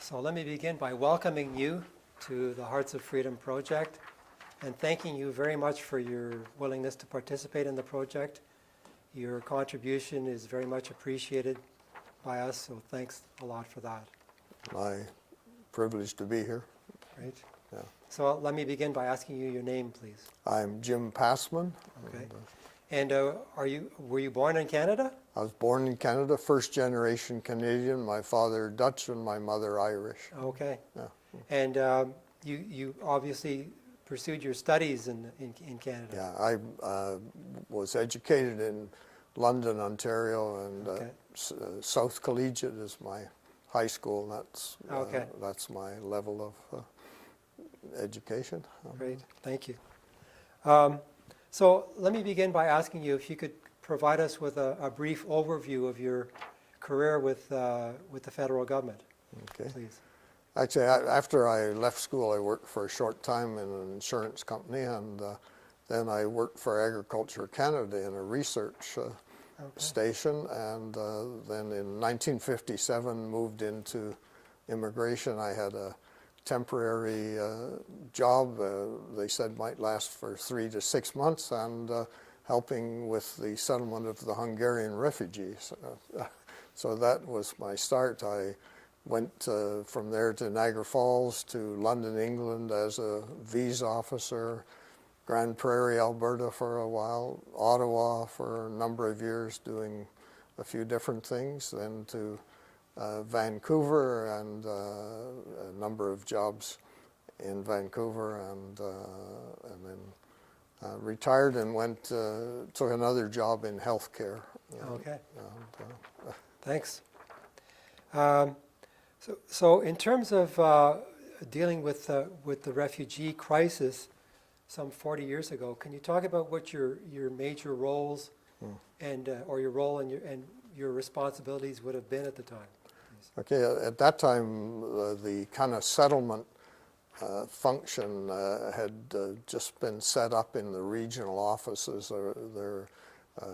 So let me begin by welcoming you to the Hearts of Freedom project and thanking you very much for your willingness to participate in the project. Your contribution is very much appreciated by us, so thanks a lot for that. My privilege to be here. Great. Yeah. So let me begin by asking you your name, please. I'm Jim PASMAN. Okay. And were you born in Canada? I was born in Canada, first generation Canadian. My father Dutch and my mother Irish. Okay. Yeah. And you obviously pursued your studies in Canada. Yeah, I was educated in London, Ontario, and Okay. South Collegiate is my high school. And Okay. that's my level of education. Great, thank you. So let me begin by asking you if you could provide us with a brief overview of your career with the federal government, Okay. please. Actually, after I left school, I worked for a short time in an insurance company, and then I worked for Agriculture Canada in a research station, and then in 1957 moved into immigration. I had a temporary job, they said might last for 3 to 6 months, and helping with the settlement of the Hungarian refugees. So that was my start. I went from there to Niagara Falls, to London, England as a visa officer, Grand Prairie, Alberta for a while, Ottawa for a number of years doing a few different things, then to Vancouver and a number of jobs in Vancouver, and then retired and went took another job in healthcare. Okay. Thanks. So in terms of dealing with the refugee crisis some 40 years ago, can you talk about what your major roles and or your role and your responsibilities would have been at the time? Okay, at that time, the kind of settlement function had just been set up in the regional offices there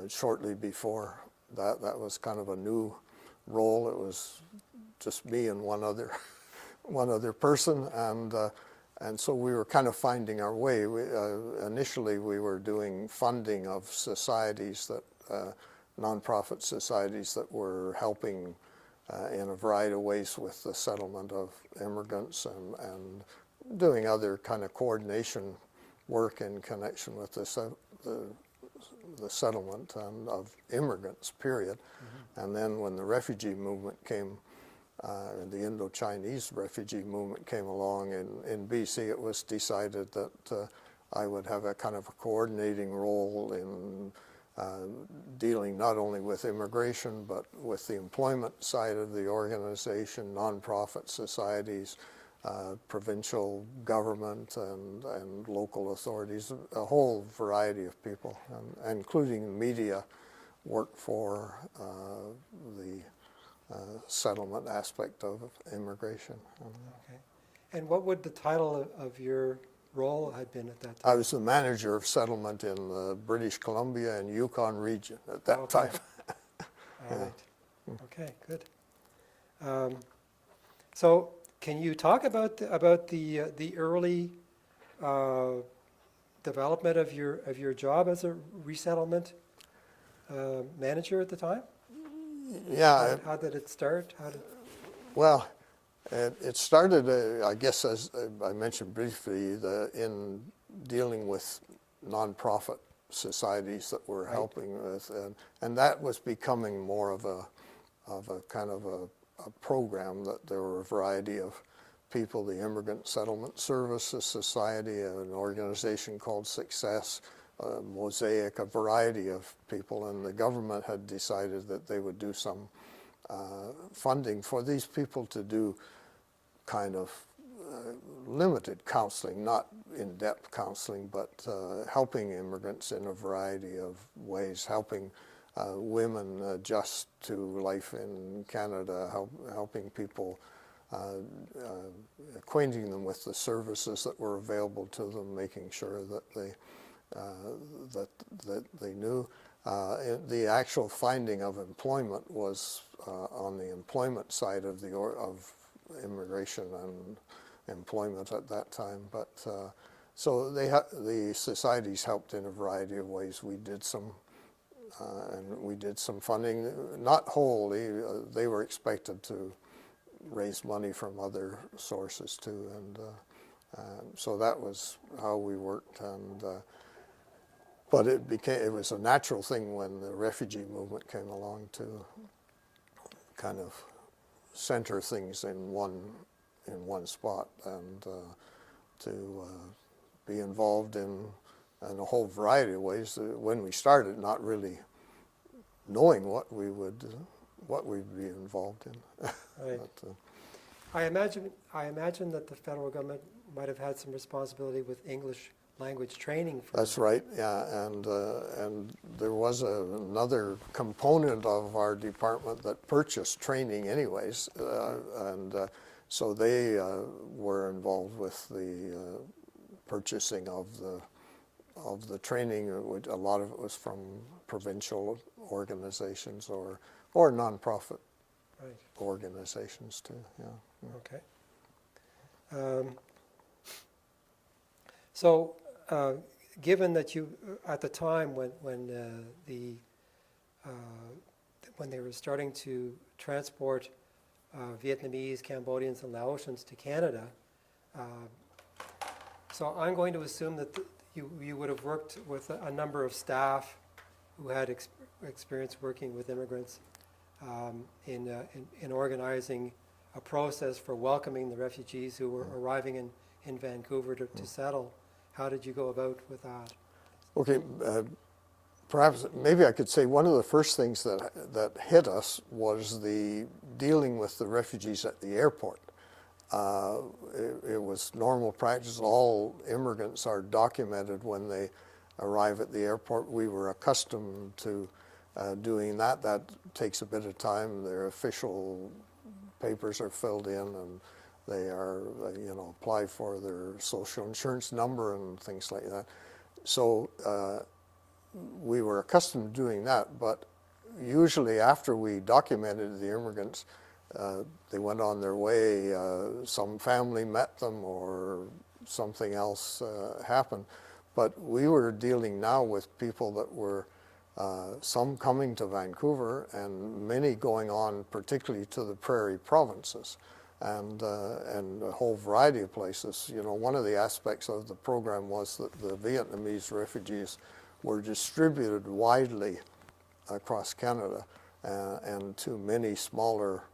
shortly before. That was kind of a new role. It was just me and one other person, and so we were kind of finding our way. Initially, we were doing funding of societies that nonprofit societies that were helping in a variety of ways with the settlement of immigrants and doing other kind of coordination work in connection with the settlement of immigrants, period. Mm-hmm. And then when the refugee movement came, the Indo-Chinese refugee movement came along in BC, it was decided that I would have a kind of a coordinating role in dealing not only with immigration, but with the employment side of the organization, nonprofit societies, provincial government, and local authorities, a whole variety of people, including media, work for the settlement aspect of immigration. Okay. And what would the title of your role had been at that time? I was the manager of settlement in the British Columbia and Yukon region at that time. All right. Okay, good. So can you talk about the early development of your job as a resettlement manager at the time? Yeah. How did it start? Well, it started, I guess, as I mentioned briefly, in dealing with nonprofit societies that we're helping with, and that was becoming more of a kind of a program. That there were a variety of people, the Immigrant Settlement Services Society, an organization called Success, Mosaic, a variety of people, and the government had decided that they would do some funding for these people to do kind of limited counseling, not in-depth counseling, but helping immigrants in a variety of ways, helping women adjust to life in Canada, helping people, acquainting them with the services that were available to them, making sure that they knew. The actual finding of employment was on the employment side of immigration and employment at that time. But so the societies helped in a variety of ways. We did some, and we did some funding, not wholly. They were expected to raise money from other sources too, and so that was how we worked. And but it was a natural thing when the refugee movement came along to kind of center things in one spot, and to be involved in a whole variety of ways. When we started, not really knowing what we'd be involved in. Right. But, I imagine that the federal government might have had some responsibility with English language training. That's right. Yeah, and there was another component of our department that purchased training, anyways, and so they were involved with the purchasing of the training. A lot of it was from provincial organizations or nonprofit organizations too. Yeah. Okay. So, given that you, at the time when they were starting to transport Vietnamese, Cambodians, and Laotians to Canada, so I'm going to assume that you would have worked with a number of staff who had experience working with immigrants in organizing a process for welcoming the refugees who were arriving in Vancouver to settle. How did you go about with that? Okay, perhaps maybe I could say one of the first things that hit us was the dealing with the refugees at the airport. It was normal practice. All immigrants are documented when they arrive at the airport. We were accustomed to doing that. That takes a bit of time. Their official papers are filled in, and they are, apply for their social insurance number and things like that. So we were accustomed to doing that, but usually after we documented the immigrants, they went on their way. Some family met them or something else happened. But we were dealing now with people that were some coming to Vancouver and many going on particularly to the prairie provinces and a whole variety of places. One of the aspects of the program was that the Vietnamese refugees were distributed widely across Canada and to many smaller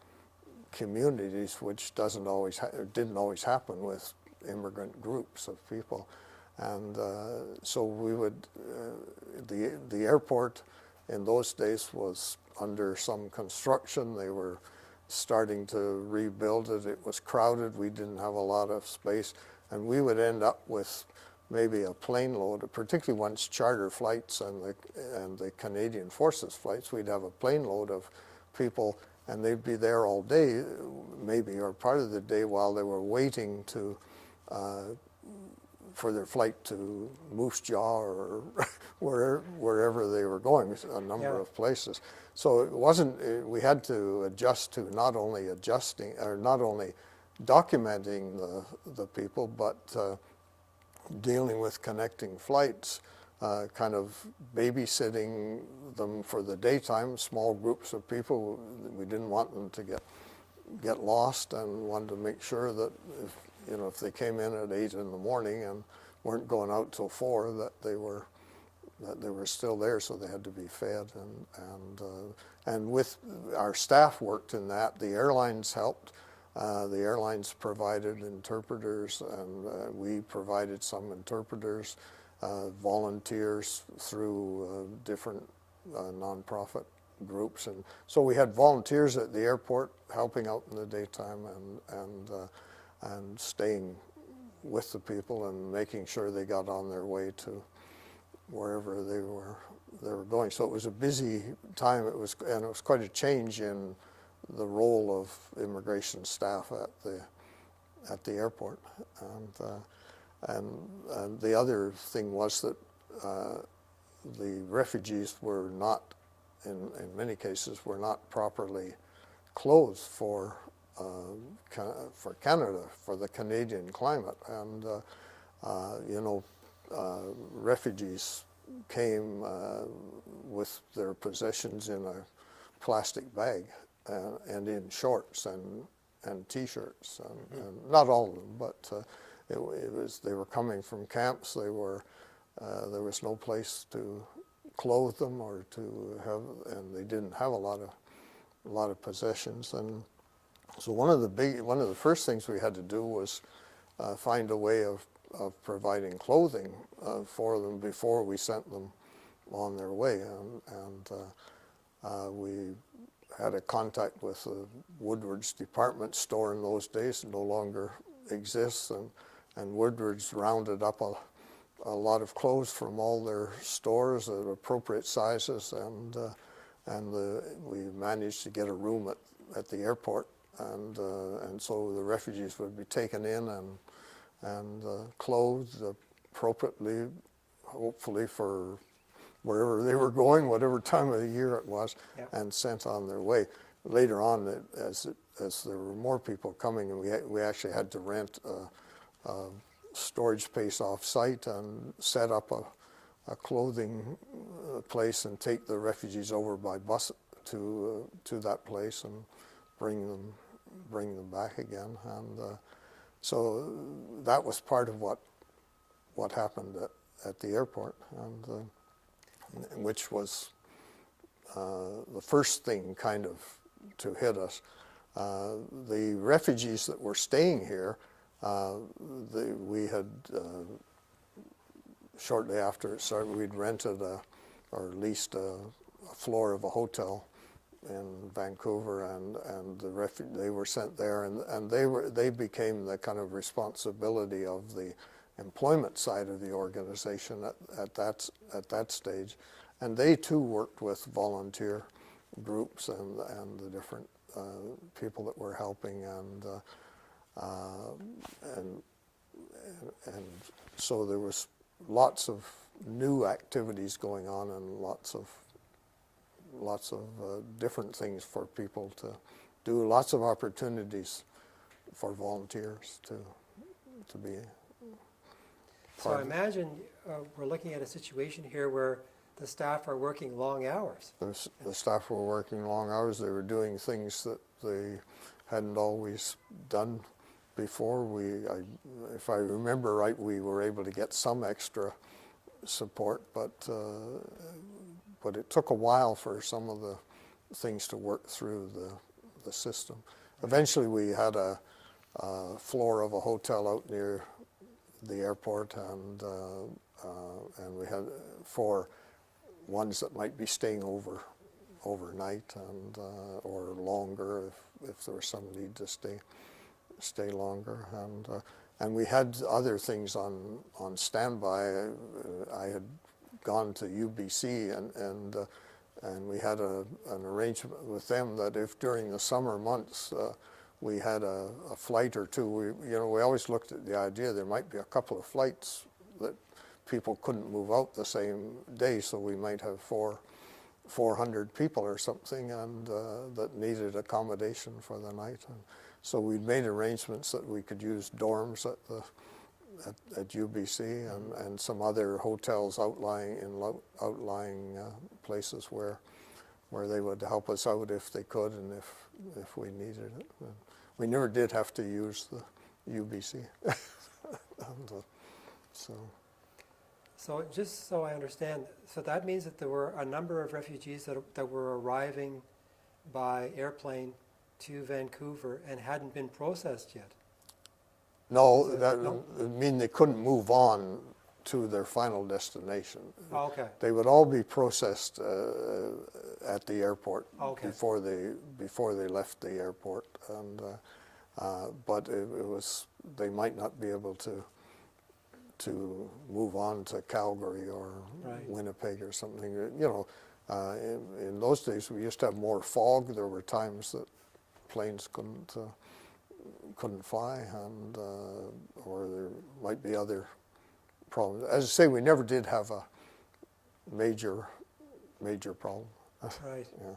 communities, which didn't always happen with immigrant groups of people. And so we would, the airport in those days was under some construction. They were starting to rebuild it. It was crowded. We didn't have a lot of space. And we would end up with maybe a plane load, particularly once charter flights and the Canadian Forces flights, we'd have a plane load of people, and they'd be there all day, maybe, or part of the day while they were waiting to for their flight to Moose Jaw or wherever they were going, a number of places. So it wasn't, we had to adjust to not only documenting the people, but dealing with connecting flights, kind of babysitting them for the daytime, small groups of people. We didn't want them to get lost, and wanted to make sure that if they came in at 8 in the morning and weren't going out till 4, that they were still there, so they had to be fed. And with our staff worked in that. The airlines helped. The airlines provided interpreters, and we provided some interpreters, volunteers through different nonprofit groups. And so we had volunteers at the airport helping out in the daytime and staying with the people and making sure they got on their way to wherever they were going. So it was a busy time. It was quite a change in the role of immigration staff at the airport. And the other thing was that the refugees were not, in many cases, were not properly clothed for for Canada, for the Canadian climate. And you know, refugees came with their possessions in a plastic bag and in shorts and t-shirts, and not all of them, but they were coming from camps. They were there was no place to clothe them or to have, and they didn't have a lot of possessions. And so one of the first things we had to do was find a way of providing clothing for them before we sent them on their way. And we had a contact with the Woodward's department store in those days. It no longer exists, and Woodward's rounded up a lot of clothes from all their stores at appropriate sizes, and we managed to get a room at the airport, and so the refugees would be taken in and clothed appropriately, hopefully for wherever they were going, whatever time of the year it was, yep, and sent on their way. Later on, as there were more people coming, and we actually had to rent a storage space off-site and set up a clothing place and take the refugees over by bus to that place and bring them back again. And so that was part of what happened at the airport, and which was the first thing kind of to hit us. The refugees that were staying here, we had, shortly after it started, we'd rented or leased a floor of a hotel in Vancouver, and they were sent there, and they became the kind of responsibility of the employment side of the organization at that stage, and they too worked with volunteer groups and the different people that were helping, and so there was lots of new activities going on, and lots of different things for people to do, lots of opportunities for volunteers to be So I imagine we're looking at a situation here where the staff are working long hours. The staff were working long hours. They were doing things that they hadn't always done before. If I remember right, we were able to get some extra support, but it took a while for some of the things to work through the system. Eventually, we had a floor of a hotel out near the airport, and we had 4 ones that might be staying overnight, and or longer if there was some need to stay longer, and we had other things on standby. I had gone to UBC, and we had an arrangement with them that if during the summer months we had a flight or two, we always looked at the idea there might be a couple of flights that people couldn't move out the same day, so we might have 400 people or something, and that needed accommodation for the night. And so we'd made arrangements that we could use dorms at UBC and some other hotels outlying places where they would help us out if they could, and if we needed it. And we never did have to use the UBC. So just so I understand, so that means that there were a number of refugees that were arriving by airplane to Vancouver and hadn't been processed yet? No, that would mean they couldn't move on to their final destination. Oh, okay. They would all be processed at the airport, okay, before they left the airport, and but it was, they might not be able to move on to Calgary or right, Winnipeg or something. In those days we used to have more fog. There were times that planes couldn't fly, and or there might be other problems. As I say, we never did have a major problem. right. Yeah.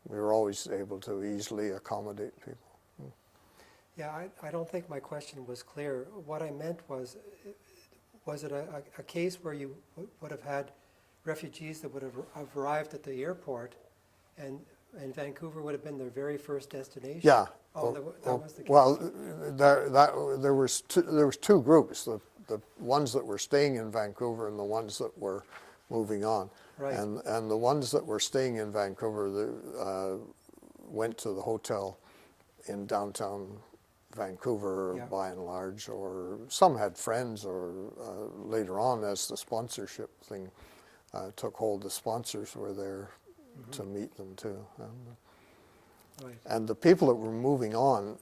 We were always able to easily accommodate people. Yeah, I don't think my question was clear. What I meant was it a case where you would have had refugees that would have arrived at the airport, and Vancouver would have been their very first destination? Yeah. Oh, that was the case. Well, there was two groups, the ones that were staying in Vancouver and the ones that were moving on. Right. And the ones that were staying in Vancouver went to the hotel in downtown Vancouver, Yeah. by and large, or some had friends, or later on, as the sponsorship thing took hold, the sponsors were there to meet them too. Right. And the people that were moving on,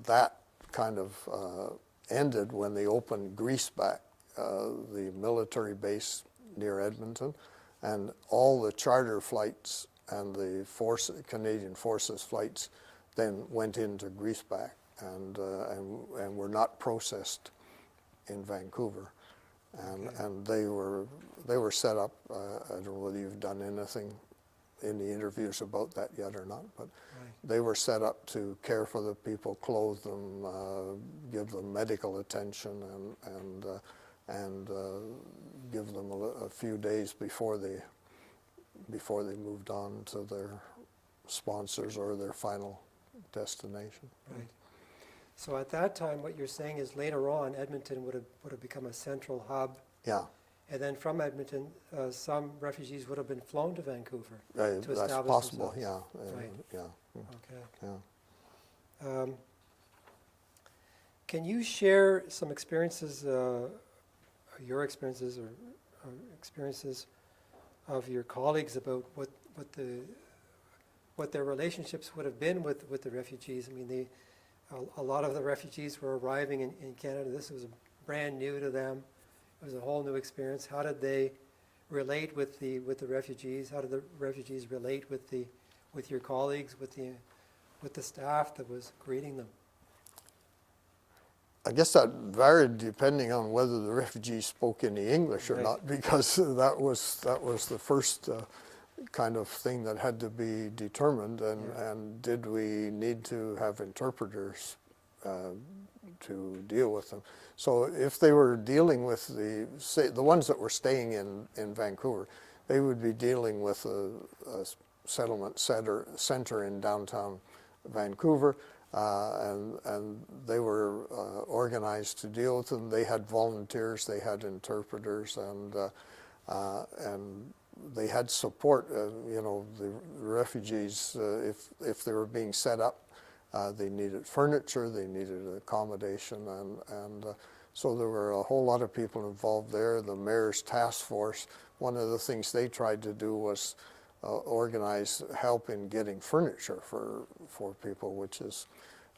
that kind of ended when they opened Greaseback, the military base near Edmonton, and all the charter flights and the Canadian Forces flights then went into Greaseback and were not processed in Vancouver, and they were set up. I don't know whether you've done anything in the interviews about that yet or not, but they were set up to care for the people, clothe them, give them medical attention, and give them a few days before they moved on to their sponsors or their final destination. Right. So at that time, what you're saying is later on, Edmonton would have become a central hub. Yeah. And then from Edmonton, some refugees would have been flown to Vancouver to establish That's possible. themselves. Yeah. Right. Yeah. Okay. Yeah. Can you share some experiences, your experiences or experiences of your colleagues about what their relationships would have been with the refugees? I mean, a lot of the refugees were arriving in Canada. This was brand new to them. It was a whole new experience. How did they relate with the refugees? How did the refugees relate with your colleagues, with the staff that was greeting them? I guess that varied depending on whether the refugees spoke any English or Right. not, because that was the first kind of thing that had to be determined, and did we need to have interpreters to deal with them? So if they were dealing with the ones that were staying in Vancouver, they would be dealing with a settlement center in downtown Vancouver, and they were organized to deal with them. They had volunteers, they had interpreters, and they had support. The refugees, if they were being set up, they needed furniture, they needed accommodation, and so there were a whole lot of people involved there. The mayor's task force, one of the things they tried to do was organize help in getting furniture for people, which is,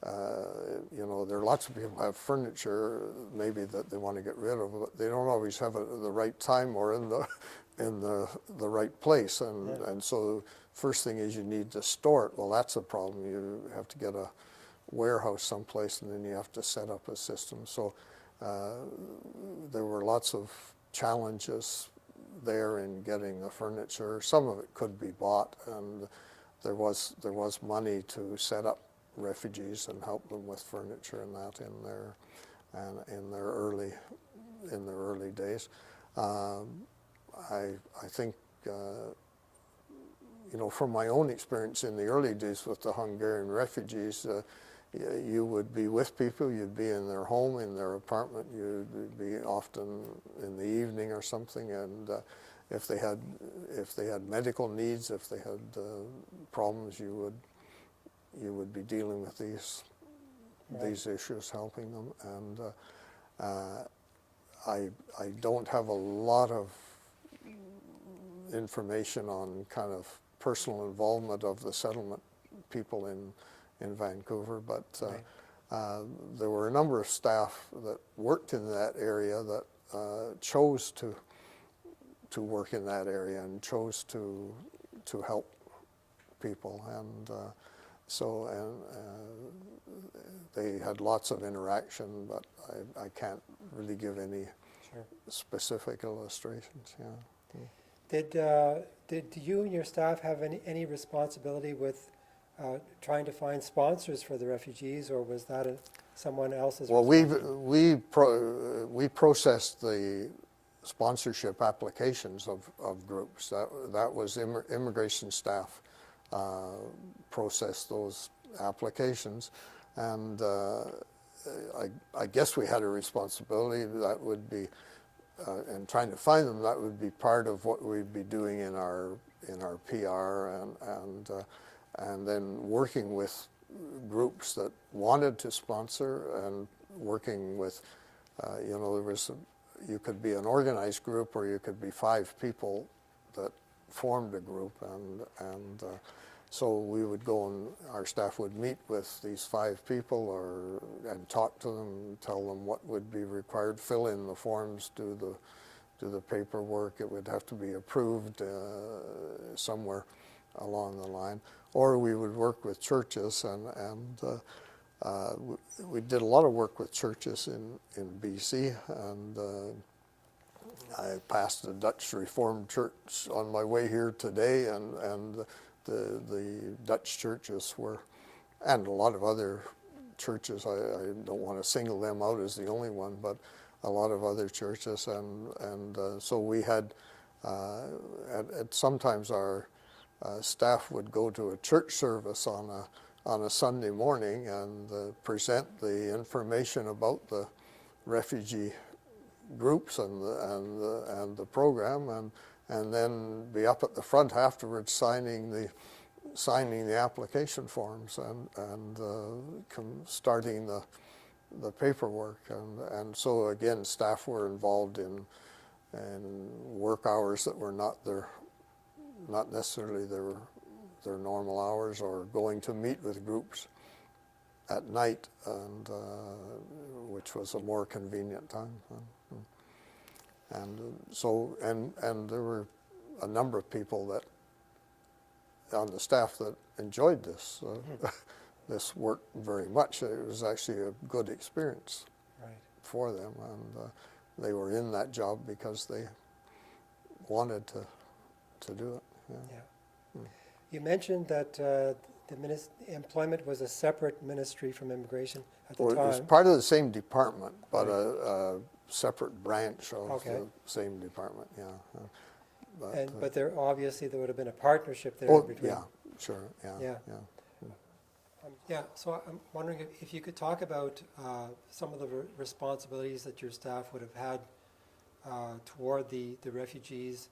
there are lots of people who have furniture maybe that they want to get rid of, but they don't always have it at the right time or in the right place, and so first thing is you need to store it. Well, that's a problem. You have to get a warehouse someplace, and then you have to set up a system. So there were lots of challenges there in getting the furniture. Some of it could be bought, and there was money to set up refugees and help them with furniture and that in their early days. I think from my own experience in the early days with the Hungarian refugees, you would be with people, you'd be in their home, in their apartment, you'd be often in the evening or something, and if they had medical needs, if they had problems, you would be dealing with these issues, helping them. And I don't have a lot of information on kind of personal involvement of the settlement people in Vancouver, but there were a number of staff that worked in that area that chose to work in that area and chose to help people, and they had lots of interaction, but I can't really give any specific illustrations. Yeah. Did you and your staff have any responsibility with trying to find sponsors for the refugees, or was that someone else's Well, responsibility? we processed the sponsorship applications of groups. That was immigration staff processed those applications, and I guess we had a responsibility that would be, and trying to find them, that would be part of what we'd be doing in our PR, and then working with groups that wanted to sponsor, and working with, you could be an organized group, or you could be 5 people that formed a group, and so we would go, and our staff would meet with these 5 people, and talk to them, tell them what would be required, fill in the forms, do the paperwork. It would have to be approved somewhere along the line. Or we would work with churches, and we did a lot of work with churches in BC, and I passed a Dutch Reformed church on my way here today, and the Dutch churches were, and a lot of other churches, I don't want to single them out as the only one, but a lot of other churches, and so we had, sometimes our staff would go to a church service on a Sunday morning and present the information about the refugee groups and the program, and then be up at the front afterwards signing the application forms, and starting the paperwork, and so again, staff were involved in work hours that were not necessarily their normal hours, or going to meet with groups at night, and which was a more convenient time. And so, and there were a number of people that on the staff that enjoyed this this work very much. It was actually a good experience for them, and they were in that job because they wanted to do it. Yeah. You mentioned that the employment was a separate ministry from immigration at the time. It was part of the same department, but a separate branch of the same department. Yeah. But there obviously there would have been a partnership there between. Yeah, sure. Yeah. So I'm wondering if you could talk about some of the responsibilities that your staff would have had toward the refugees,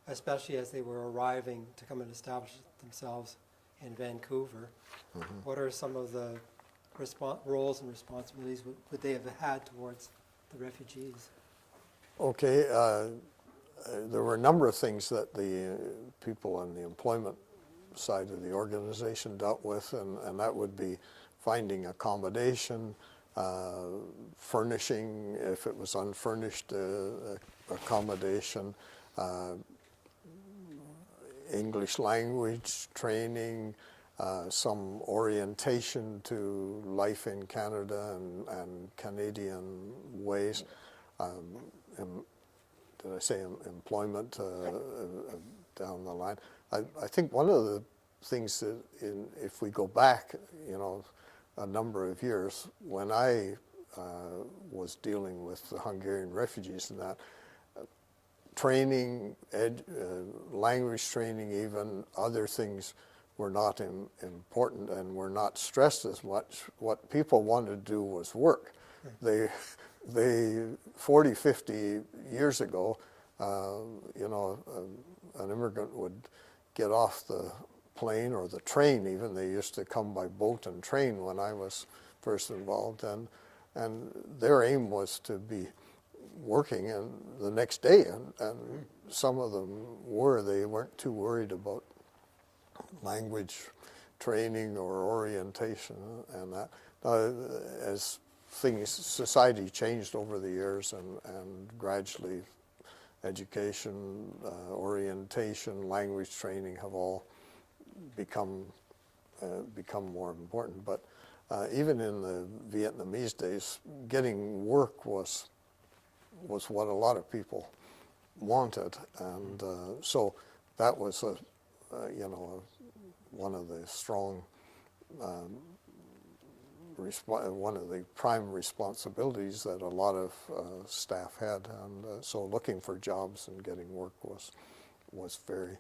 especially as they were arriving to come and establish themselves in Vancouver. Mm-hmm. What are some of the roles and responsibilities would they have had towards the refugees? Okay, there were a number of things that the people on the employment side of the organization dealt with, and that would be finding accommodation, furnishing, if it was unfurnished, accommodation, English language training, some orientation to life in Canada and Canadian ways. Did I say employment down the line? I think one of the things that, if we go back, a number of years, when I was dealing with the Hungarian refugees and that, training, language training, even other things were not important and were not stressed as much. What people wanted to do was work. They 40, 50 years ago, an immigrant would get off the plane or the train even. They used to come by boat and train when I was first involved, and their aim was to be working and the next day, and some of them they weren't too worried about language training or orientation and that. As society changed over the years, and gradually education, orientation, language training have all become more important. But even in the Vietnamese days, getting work was what a lot of people wanted, and so that was one of the strong one of the prime responsibilities that a lot of staff had, and so looking for jobs and getting work was very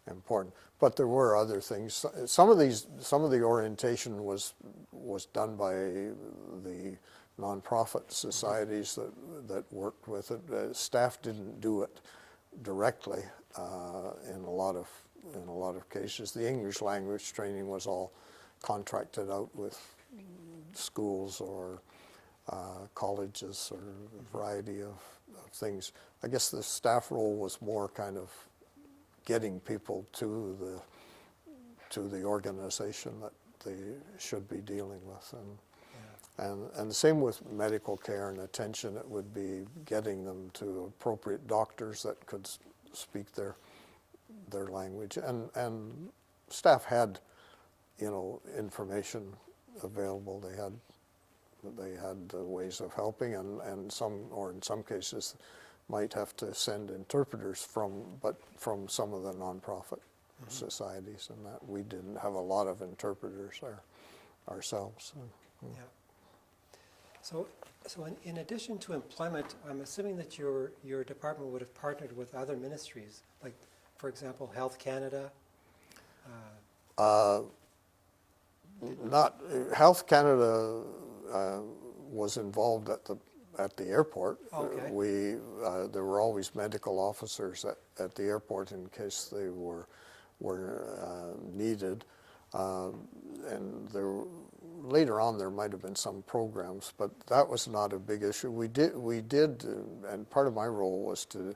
important. But there were other things. Some of the orientation was done by the nonprofit societies that worked with it. Staff didn't do it directly in a lot of cases. The English language training was all contracted out with schools or colleges or a variety of things. I guess the staff role was more kind of getting people to the organization that they should be dealing with, and the same with medical care and attention. It would be getting them to appropriate doctors that could speak their language, and staff had, information available. They had ways of helping, and in some cases might have to send interpreters from some of the nonprofit societies, and that we didn't have a lot of interpreters ourselves. Yeah. So in addition to employment, I'm assuming that your department would have partnered with other ministries, like, for example, Health Canada. Health Canada was involved at the airport. Okay. There were always medical officers at the airport in case they were needed, and later on there might have been some programs, but that was not a big issue. We did, and part of my role was to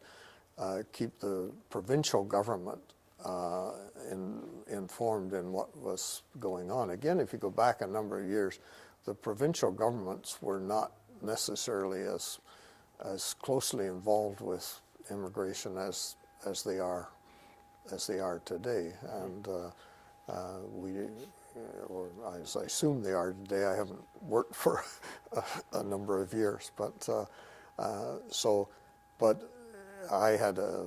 keep the provincial government informed in what was going on. Again, if you go back a number of years, the provincial governments were not necessarily as closely involved with immigration as they are today, and or as I assume they are today. I haven't worked for a number of years, but I had a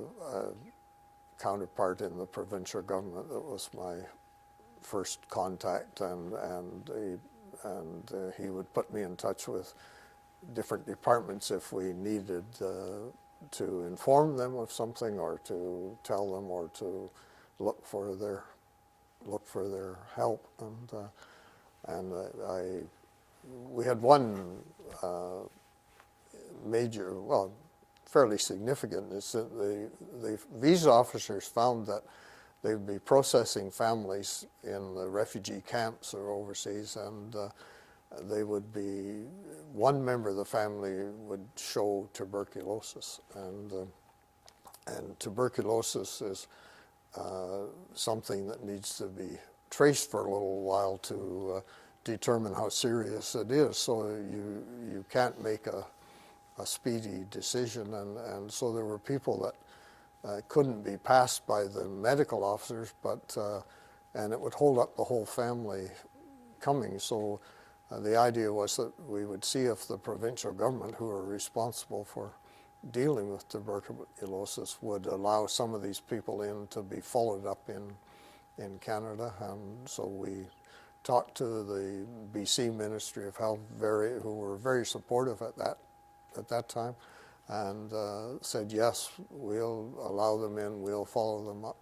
counterpart in the provincial government that was my first contact, and he would put me in touch with different departments if we needed to inform them of something, or to tell them, or to look for their help. And we had one major, well, fairly significant, is that the visa officers found that they would be processing families in the refugee camps or overseas, and they would be, one member of the family would show tuberculosis, and tuberculosis is something that needs to be traced for a little while to determine how serious it is. So you can't make a speedy decision, and so there were people that couldn't be passed by the medical officers, and it would hold up the whole family coming. So the idea was that we would see if the provincial government, who are responsible for dealing with tuberculosis, would allow some of these people in to be followed up in Canada. And so we talked to the BC Ministry of Health, who were very supportive at that time, and said, yes, we'll allow them in, we'll follow them up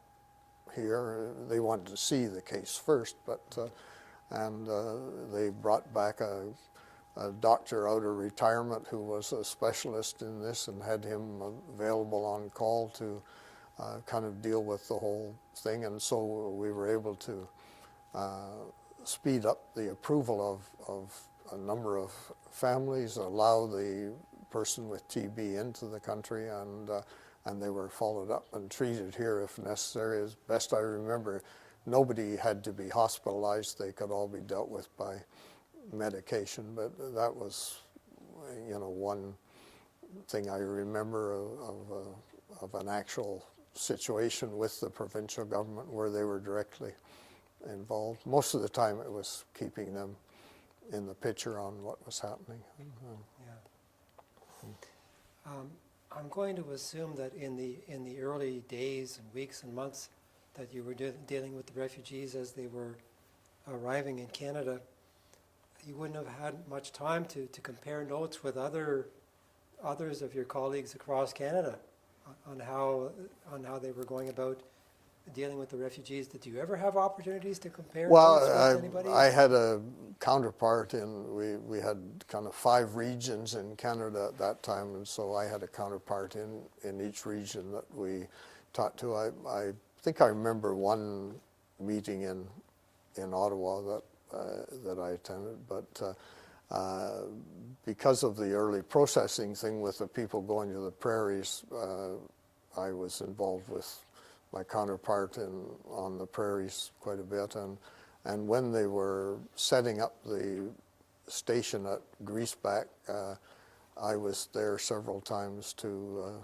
here. They wanted to see the case first, and they brought back a doctor out of retirement who was a specialist in this, and had him available on call to kind of deal with the whole thing. And so we were able to speed up the approval of a number of families, allow the person with TB into the country, and they were followed up and treated here if necessary. As best I remember, nobody had to be hospitalized. They could all be dealt with by medication, but that was, one thing I remember of an actual situation with the provincial government where they were directly involved. Most of the time it was keeping them in the picture on what was happening. I'm going to assume that in the early days and weeks and months that you were dealing with the refugees as they were arriving in Canada, you wouldn't have had much time to compare notes with others of your colleagues across Canada on how they were going about dealing with the refugees. Did you ever have opportunities to compare notes with anybody? I had a counterpart we had kind of 5 regions in Canada at that time, and so I had a counterpart in each region that we talked to. I think I remember one meeting in Ottawa that I attended, but because of the early processing thing with the people going to the prairies, I was involved with my counterpart on the prairies quite a bit, and when they were setting up the station at Greaseback, I was there several times to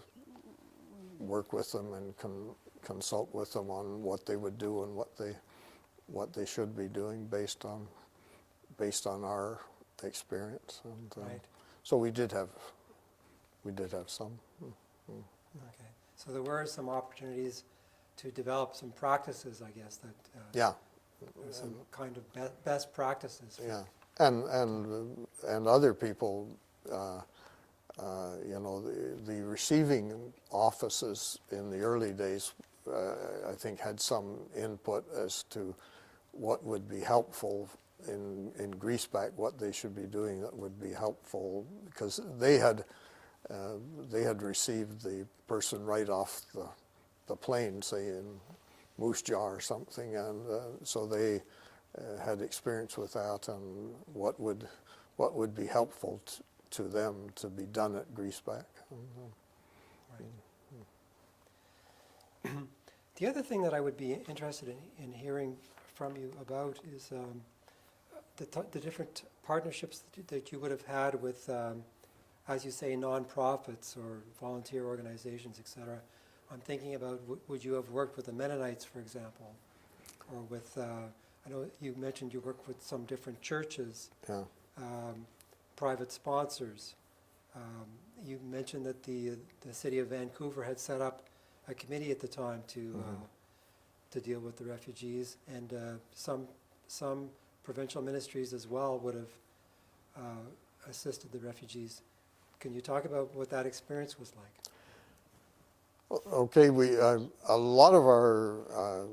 work with them and consult with them on what they would do and what they should be doing based on our experience. And right. so we did have some. Okay, so there were some opportunities to develop some practices, I guess, that Yeah. some kind of best practices. Yeah, and other people, you know, the receiving offices in the early days, I think, had some input as to what would be helpful in Greaseback, what they should be doing that would be helpful, because they had received the person right off the plane, say in Moose Jaw or something, and so they had experience with that and what would be helpful to them to be done at Greaseback. Right. The other thing that I would be interested in hearing from you about is the different partnerships that you would have had with, as you say, nonprofits or volunteer organizations, etc. I'm thinking about, would you have worked with the Mennonites, for example, or with, I know you mentioned you worked with some different churches, Yeah. Private sponsors. You mentioned that the city of Vancouver had set up a committee at the time to deal with the refugees, and some provincial ministries as well would have assisted the refugees. Can you talk about what that experience was like? Okay, a lot of our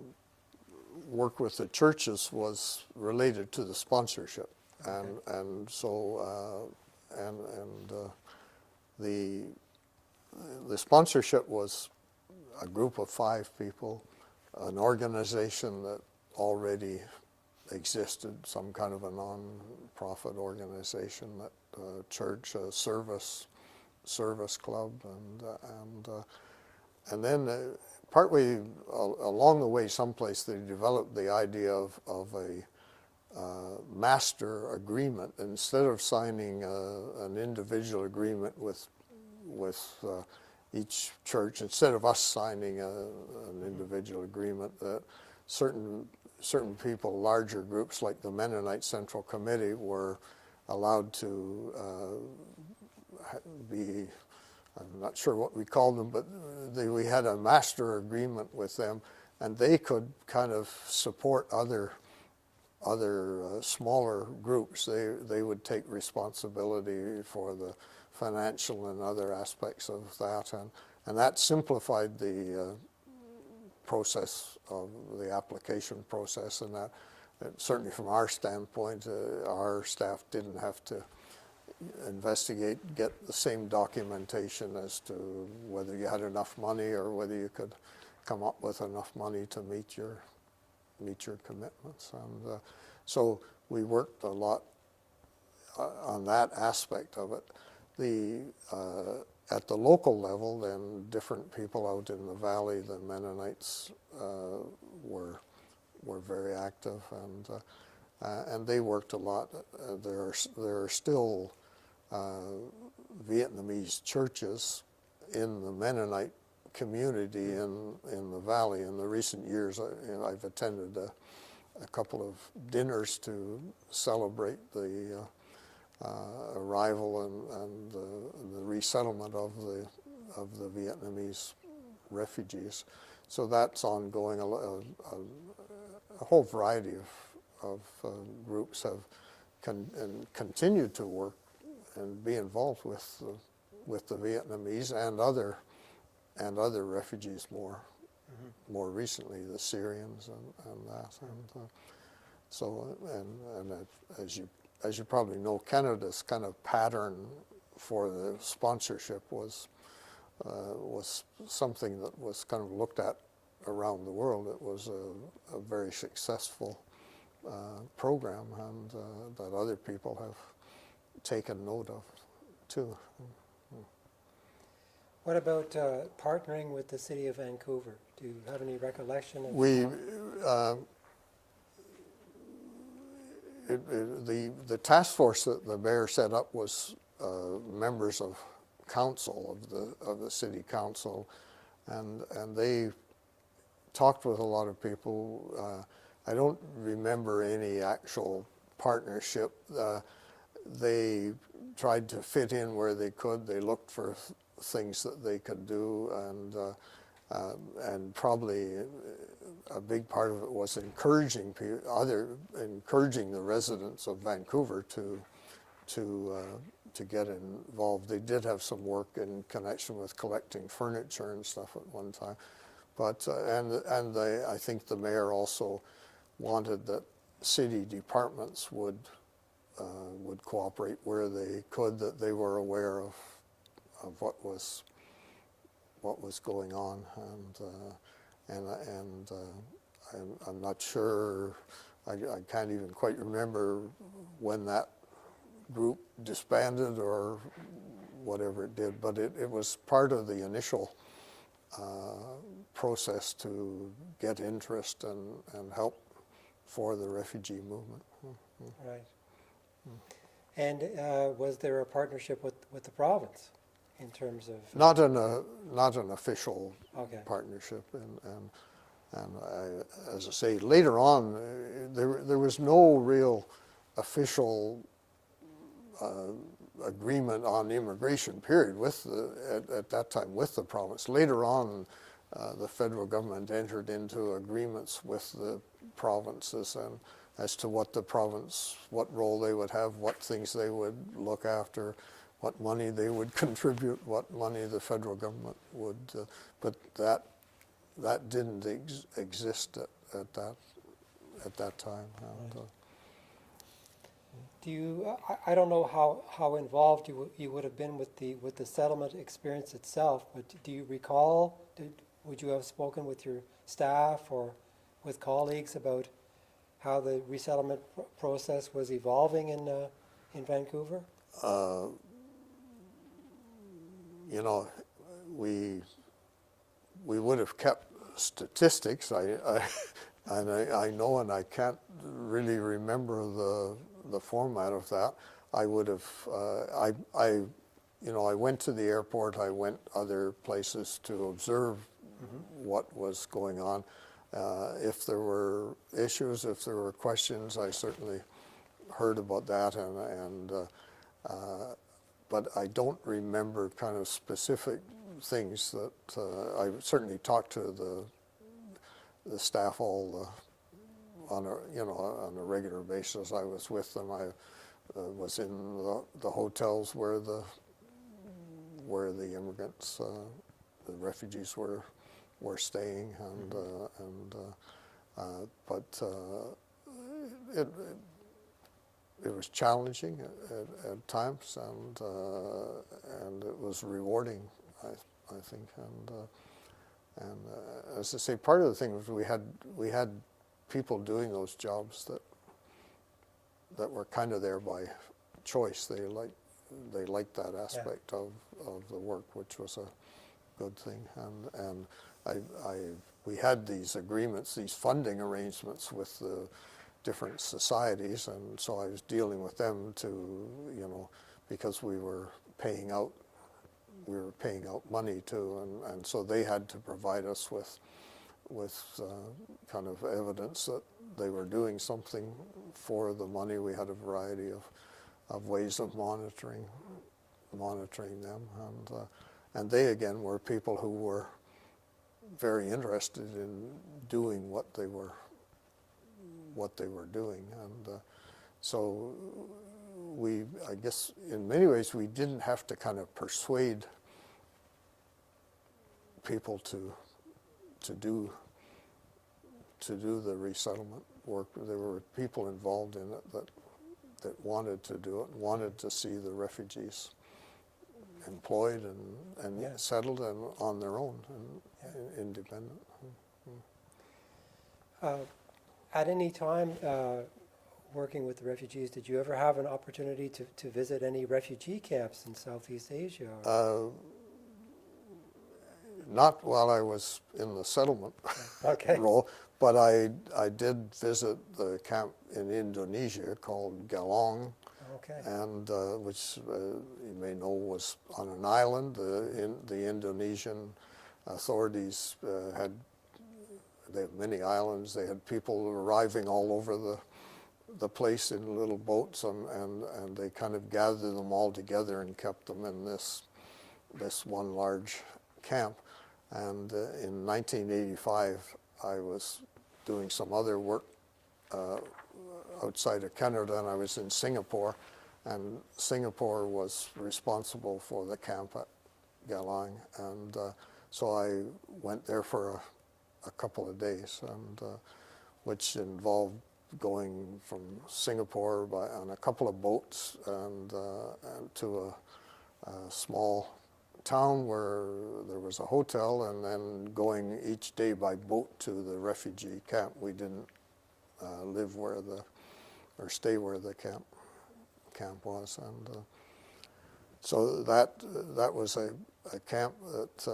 work with the churches was related to the sponsorship, Okay. and so the sponsorship was a group of 5 people, an organization that already existed, some kind of a non-profit organization, that church, a service club, and then partway along the way, someplace they developed the idea of a master agreement. Instead of signing an individual agreement with each church, instead of us signing an individual agreement, that certain people, larger groups like the Mennonite Central Committee, were allowed to be, I'm not sure what we called them, but we had a master agreement with them, and they could kind of support other smaller groups. They would take responsibility for the financial and other aspects of that, and that simplified the process of the application process, and that certainly from our standpoint, our staff didn't have to investigate, get the same documentation as to whether you had enough money or whether you could come up with enough money to meet your commitments. And so we worked a lot on that aspect of it. At the local level, then different people out in the valley, the Mennonites, were very active, and they worked a lot. There are still Vietnamese churches in the Mennonite community in the valley. In the recent years, I've attended a couple of dinners to celebrate the arrival and the resettlement of the Vietnamese refugees. So that's ongoing. A whole variety groups have continued to work and be involved with the Vietnamese and other refugees more recently, the Syrians and that. And so as you probably know, Canada's kind of pattern for the sponsorship was something that was kind of looked at around the world. It was a very successful program, and that other people have taken note of too. What about partnering with the City of Vancouver? Do you have any recollection of the task force that the mayor set up was members of council of the city council, and they talked with a lot of people. I don't remember any actual partnership. They tried to fit in where they could. They looked for things that they could do, and probably a big part of it was encouraging the residents of Vancouver to get involved. They did have some work in connection with collecting furniture and stuff at one time, but I think the mayor also wanted that city departments would cooperate where they could, that they were aware of what was going on, and I'm not sure. I can't even quite remember when that group disbanded or whatever it did, but it was part of the initial process to get interest and help for the refugee movement. Right. And was there a partnership with the province in terms of not an official partnership? and as I say, later on there was no real official agreement on immigration, period, at that time with the province. Later on, the federal government entered into agreements with the provinces and as to what role they would have, what things they would look after, what money they would contribute, what money the federal government would, but that didn't exist at that time. And, do you? I don't know how involved you would have been with the settlement experience itself, but do you recall? Would you have spoken with your staff or with colleagues about how the resettlement process was evolving in Vancouver? You know, we would have kept statistics. I know, and I can't really remember the format of that. I would have. I went to the airport. I went other places to observe what was going on. If there were issues, if there were questions, I certainly heard about that, but I don't remember kind of specific things that I certainly talked to the staff on a regular basis. I was with them. I was in the hotels where the immigrants, the refugees were staying, but it was challenging at times, and it was rewarding, I think, and as I say, part of the thing was we had people doing those jobs that were kind of there by choice. They liked that aspect of the work, which was a good thing, and we had these agreements, these funding arrangements with the different societies, and so I was dealing with them to, because we were paying out money too, and so they had to provide us with kind of evidence that they were doing something for the money. We had a variety of ways of monitoring them, and they again were people who were very interested in doing what they were what they were doing. And so I guess in many ways we didn't have to kind of persuade people to do the resettlement work. There were people involved in it that wanted to do it, wanted to see the refugees employed and Yeah. settled and on their own and independent. At any time working with the refugees, did you ever have an opportunity to visit any refugee camps in Southeast Asia? Not while I was in the settlement Okay. role, but I did visit the camp in Indonesia called Gelong, Okay. and which you may know was on an island. The Indonesian authorities they have many islands. They had people arriving all over the place in little boats, and they kind of gathered them all together and kept them in this one large camp. And in 1985, I was doing some other work outside of Canada, and I was in Singapore, and Singapore was responsible for the camp at Galang, and so I went there for a couple of days, and which involved going from Singapore on a couple of boats and to a small town where there was a hotel, and then going each day by boat to the refugee camp. We didn't live or stay where the camp was, and so that was a camp that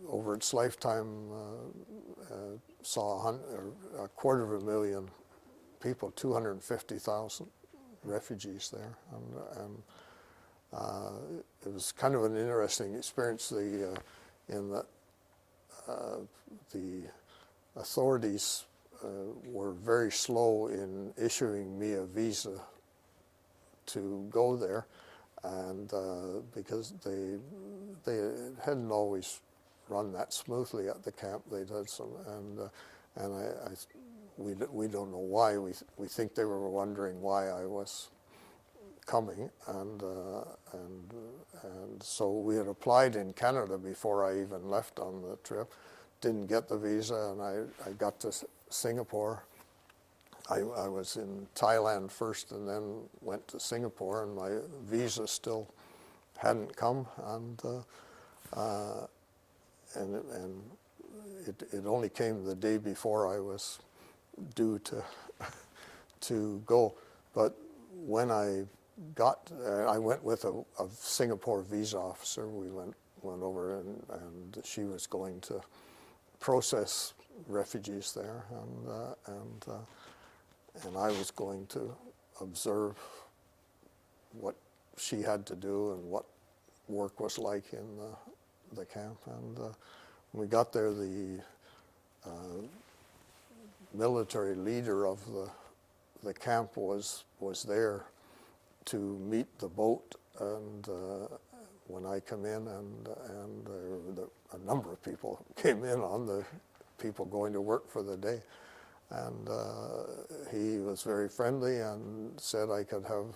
over its lifetime saw a 250,000 people, 250,000 refugees there, and it was kind of an interesting experience. In that the authorities were very slow in issuing me a visa to go there, and because they hadn't always run that smoothly at the camp. They did some, and we don't know why. We think they were wondering why I was coming, and so we had applied in Canada before I even left on the trip. Didn't get the visa, and I got to Singapore. I was in Thailand first, and then went to Singapore, and my visa still hadn't come, and it only came the day before I was due to go. But when I went with a Singapore visa officer. We went over, and she was going to process refugees there, and I was going to observe what she had to do and what work was like in the camp. And when we got there, the military leader of the camp was there to meet the boat, and when I come in, and a number of people came in on the people going to work for the day, and he was very friendly and said I could have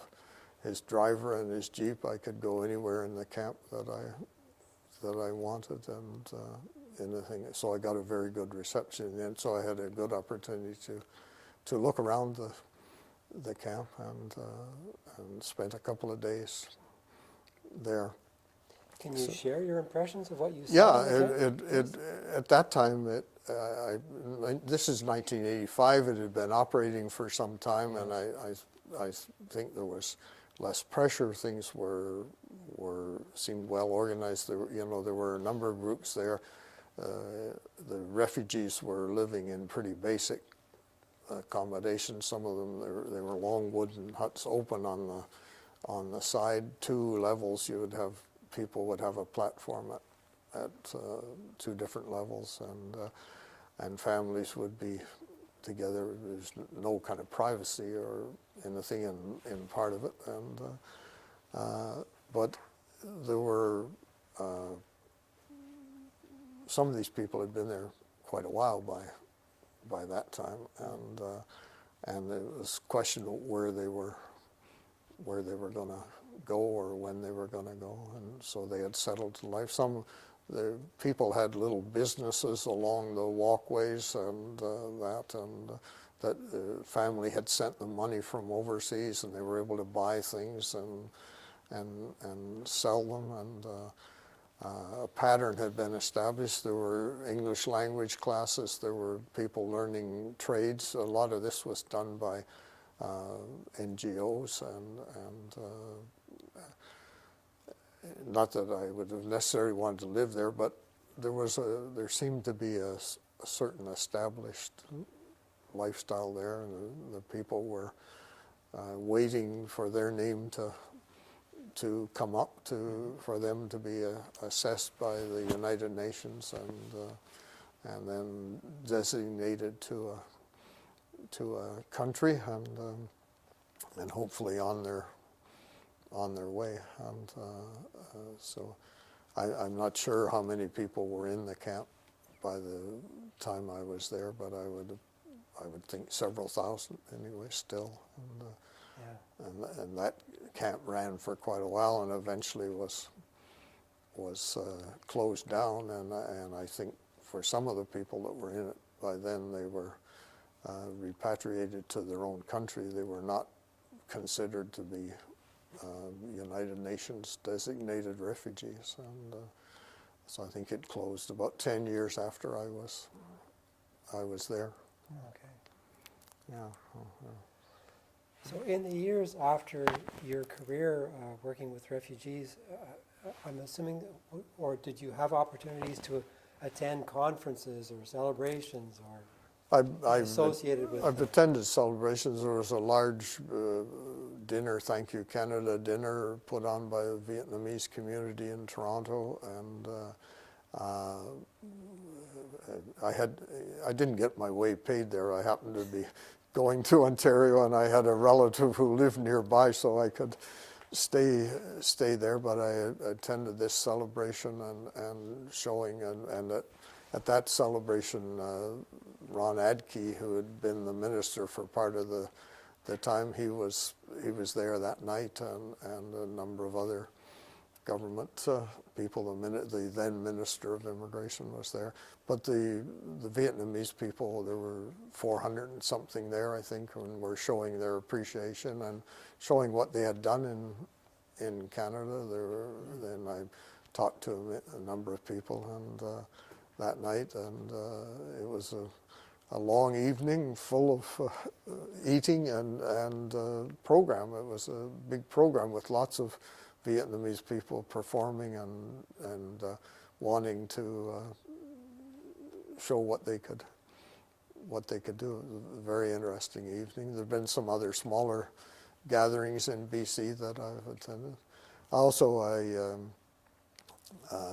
his driver and his Jeep. I could go anywhere in the camp that I wanted, and anything. So I got a very good reception, and so I had a good opportunity to look around the camp, and spent a couple of days there. Can you share your impressions of what you saw? Yeah, at that time, this is 1985. It had been operating for some time, and I think there was less pressure. Things seemed well organized. There were a number of groups there. The refugees were living in pretty basic accommodation. Some of them, they were long wooden huts open on the side, 2 levels. People would have a platform at 2 different levels, and families would be together. There's no kind of privacy or anything in part of it, and but there were some of these people had been there quite a while by that time, and it was questionable where they were going to go or when they were going to go, and so they had settled to life. Some the people had little businesses along the walkways and that the family had sent them money from overseas, and they were able to buy things and sell them, and a pattern had been established. There were English language classes, there were people learning trades. A lot of this was done by NGOs, and not that I would have necessarily wanted to live there, but there seemed to be a certain established lifestyle there, and the people were waiting for their name to come up for them to be assessed by the United Nations and then designated to a country and hopefully on their way. And so I'm not sure how many people were in the camp by the time I was there, but I would think several thousand anyway still. And that camp ran for quite a while and eventually was closed down, and I think for some of the people that were in it by then, they were repatriated to their own country. They were not considered to be United Nations designated refugees, and so I think it closed about 10 years after I was there. Okay. Yeah. So in the years after your career working with refugees, I'm assuming, or did you have opportunities to attend conferences or celebrations or associated with? I've attended celebrations. There was a large dinner, Thank You Canada dinner, put on by the Vietnamese community in Toronto, and I didn't get my way paid there. I happened to be going to Ontario, and I had a relative who lived nearby, so I could stay there. But I attended this celebration and showing, and at that celebration, Ron Adke, who had been the minister for part of the time, he was there that night, and a number of other government people. The then Minister of Immigration was there, but the Vietnamese people, there were 400 and something there, I think, and were showing their appreciation and showing what they had done in Canada. Then I talked to a number of people and that night, and it was a long evening full of eating and program. It was a big program with lots of Vietnamese people performing and wanting to show what they could do. It was a very interesting evening. There have been some other smaller gatherings in BC that I've attended. Also,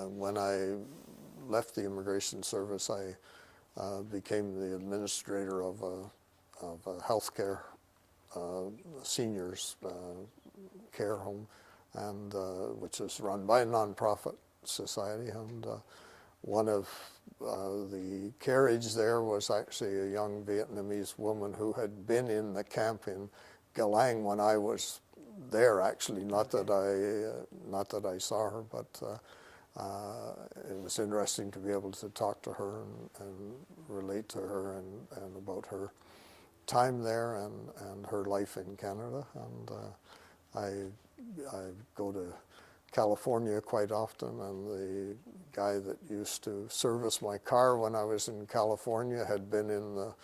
when I left the Immigration Service, I became the administrator of a healthcare seniors care home, and which is run by a nonprofit society. And one of the carriage there was actually a young Vietnamese woman who had been in the camp in Galang when I was there. Actually, not that I saw her, but it was interesting to be able to talk to her and relate to her and about her time there and her life in Canada. And I go to California quite often, and the guy that used to service my car when I was in California had been in the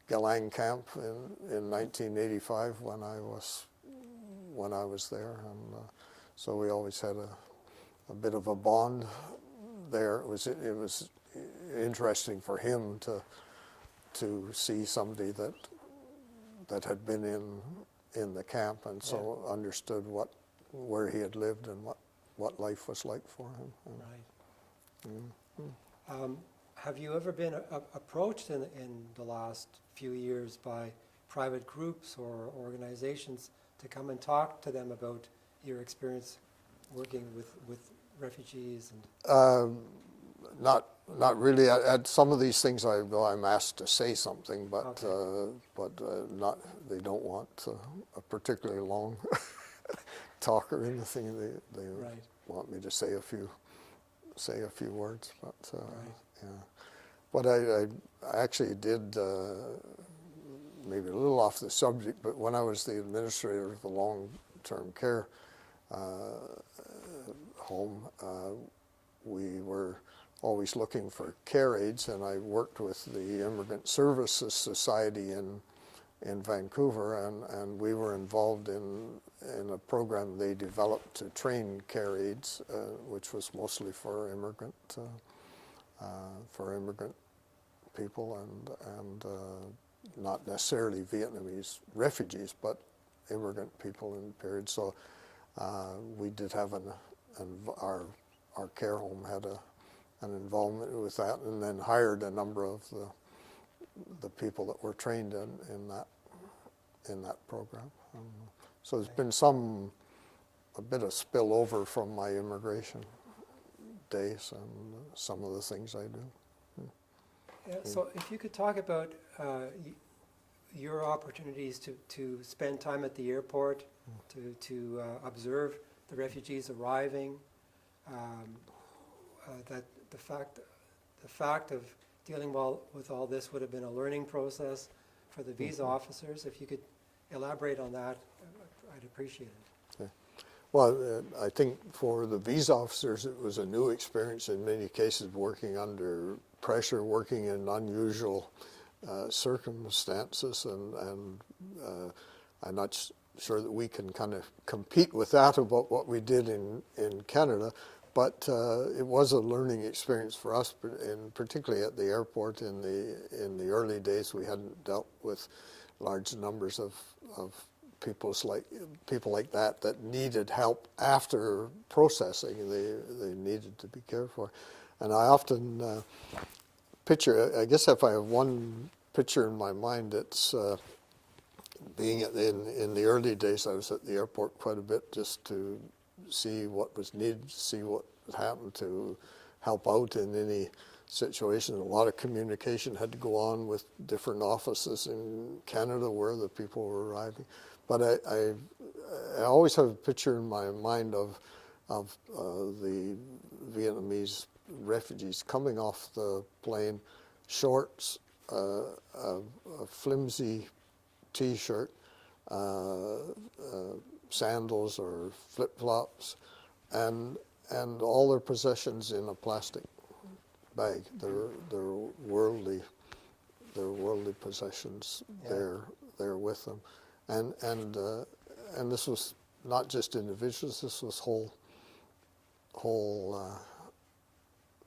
Galang camp in 1985 when I was there, and so we always had a bit of a bond there. It was interesting for him to see somebody that had been in the camp, and so understood where he had lived and what life was like for him. Right. Mm-hmm. Have you ever been approached in the last few years by private groups or organizations to come and talk to them about your experience working with refugees? And Not really. At some of these things, I'm asked to say something, but not. They don't want a particularly long talk or anything. They Right. want me to say a few words. But Right. yeah. But I actually did. Maybe a little off the subject, but when I was the administrator of the long-term care home, we were always looking for care aides, and I worked with the Immigrant Services Society in Vancouver, and we were involved in a program they developed to train care aides, which was mostly for immigrant people and not necessarily Vietnamese refugees, but immigrant people in the period. So we did have our care home had an involvement with that, and then hired a number of the people that were trained in that program. So there's been a bit of spillover from my immigration days and some of the things I do. Yeah, so if you could talk about your opportunities to spend time at the airport, to observe the refugees arriving, that the fact of dealing with all this would have been a learning process for the visa officers. If you could elaborate on that, I'd appreciate it. Okay. Well, I think for the visa officers, it was a new experience in many cases, working under pressure, working in unusual circumstances, and I'm not sure that we can kind of compete with that about what we did in Canada, but it was a learning experience for us, and particularly at the airport in the early days. We hadn't dealt with large numbers of people like that needed help after processing. They needed to be cared for, and I often picture. I guess if I have one picture in my mind, it's being in the early days. I was at the airport quite a bit just to see what was needed, to see what happened, to help out in any situation. A lot of communication had to go on with different offices in Canada where the people were arriving. But I always have a picture in my mind of the Vietnamese refugees coming off the plane, shorts, a flimsy T-shirt, sandals or flip-flops, and all their possessions in a plastic bag. Their worldly possessions there with them, and this was not just individuals. This was whole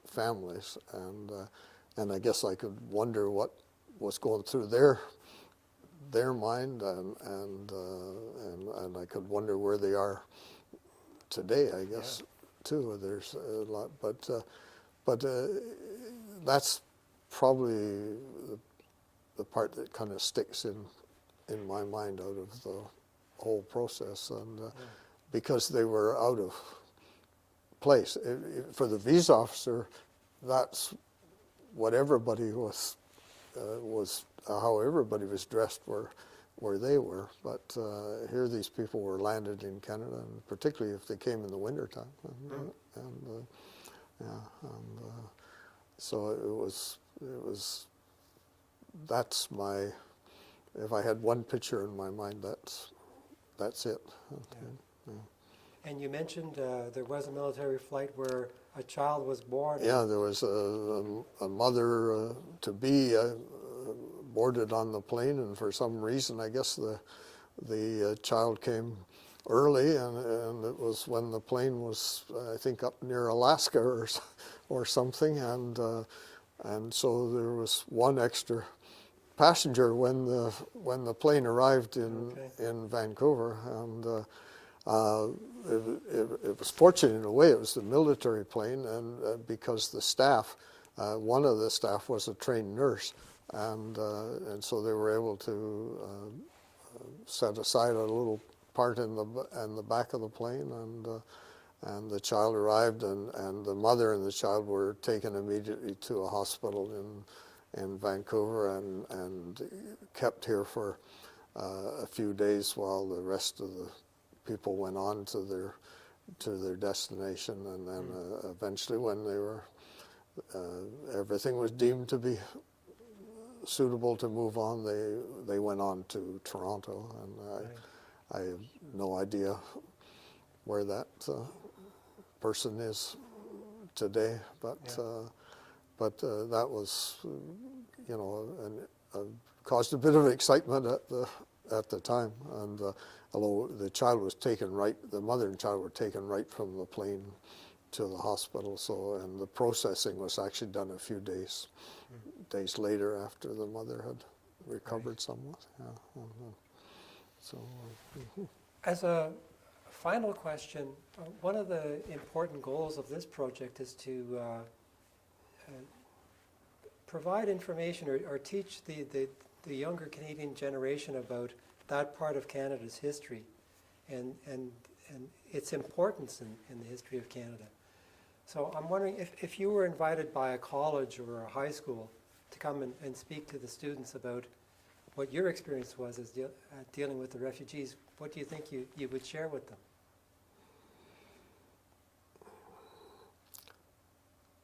families, and I guess I could wonder what was going through their mind, and I could wonder where they are today. I guess too. There's a lot, but that's probably the part that kind of sticks in my mind out of the whole process, and because they were out of place. For the visa officer, that's what everybody was how everybody was dressed where they were. But here these people were landed in Canada, and particularly if they came in the wintertime. So it was that's my, if I had one picture in my mind, that's it. And you mentioned there was a military flight where a child was born. Yeah, there was a mother to be boarded on the plane, and for some reason, I guess the child came early, and it was when the plane was, I think, up near Alaska or something, and so there was one extra passenger when the plane arrived in Vancouver, and it was fortunate in a way. It was the military plane, and because the staff, one of the staff was a trained nurse, and so they were able to set aside a little part in the back of the plane, And the child arrived, and the mother and the child were taken immediately to a hospital in Vancouver and kept here for a few days while the rest of the people went on to their destination. And then eventually, when they were everything was deemed to be suitable to move on, they went on to Toronto, and I have no idea where that person is today, but that was, you know, caused a bit of excitement at the time. And although the child was taken the mother and child were taken right from the plane to the hospital. So, and the processing was actually done a few days later after the mother had recovered somewhat. Yeah. So. As a final question, one of the important goals of this project is to provide information or teach the younger Canadian generation about that part of Canada's history and its importance in the history of Canada. So I'm wondering if you were invited by a college or a high school to come and speak to the students about what your experience was as dealing with the refugees, what do you think you would share with them?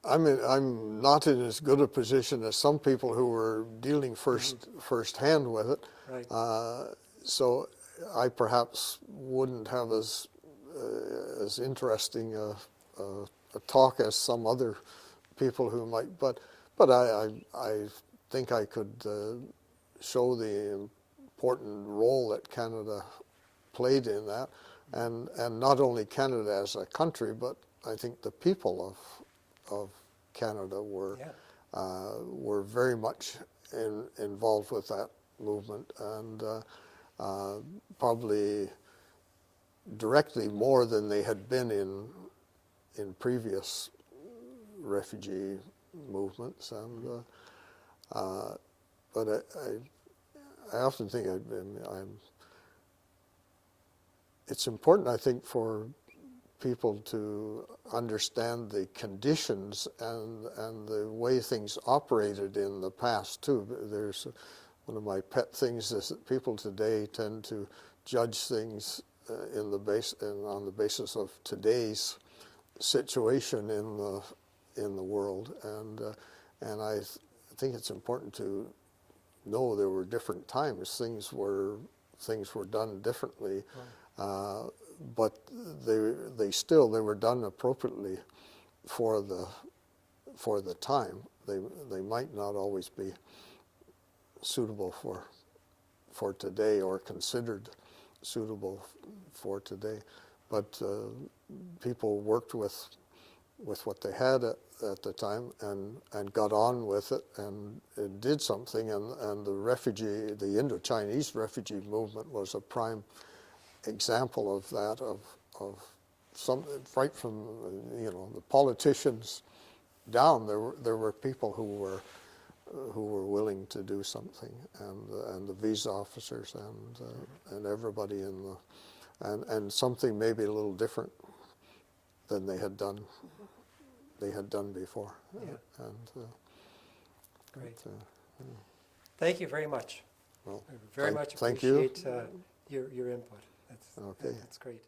I mean, I'm not in as good a position as some people who were dealing firsthand with it. Right. So I perhaps wouldn't have as interesting a talk as some other people who might. But I think I could show the important role that Canada played in that, and not only Canada as a country, but I think the people of Canada were very much involved with that movement, and probably directly more than they had been in previous refugee movements. And but I often think it's important, I think, for people to understand the conditions and the way things operated in the past too. There's one of my pet things is that people today tend to judge things on the basis of today's situation in the world, and I think it's important to know there were different times. Things were done differently. Right. But they were done appropriately for the time. They might not always be suitable for today or considered suitable for today, but people worked with what they had at the time and got on with it and it did something. And the Indo-Chinese refugee movement was a prime example of that, of some right from the politicians down. There were people who were willing to do something, and the visa officers and everybody and something maybe a little different than they had done before. Yeah. And great. Thank you very much. Well, I very much thank you. appreciate your input. Okay. That's great.